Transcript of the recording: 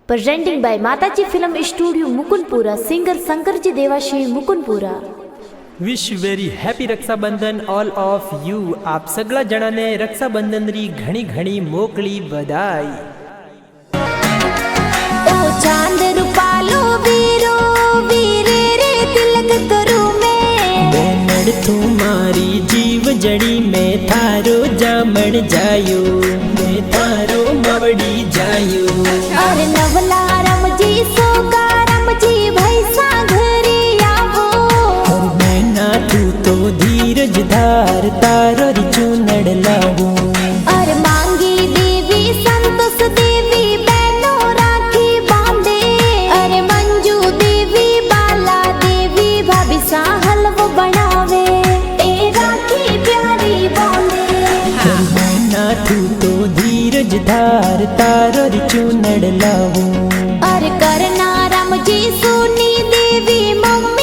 Presenting by Mataji film studio Mukundpura, singer Shankar ji Dewasi Mukundpura. Wish very happy Rakshabandhan all of you. आप सगळा जणाने रक्षाबंधन री घणी घणी मोकळी बधाई। ओ चांद रूपालो वीरो वीरे रे तिलक करूं मैं तू मारी जीव जड़ी में थारो जामण जायो, मैं थारो मवड़ी जायो। अरे नवला रमजी सोका रमजी भैसा घरे आवो। और मैं ना तू तो धीरज धार तारो री चूनड़ लावो। अरे मांगी देवी संतोष देवी बहनों राखी बांधे। अरे मंजू देवी बाला देवी भाभी सा हलवो बनावे ए राखी प्यारी बांधे। और मैं ना तू तो धीरज धार तारो री चूनड़ लावो। अरे करना रमजी सुनी देवी मम्मा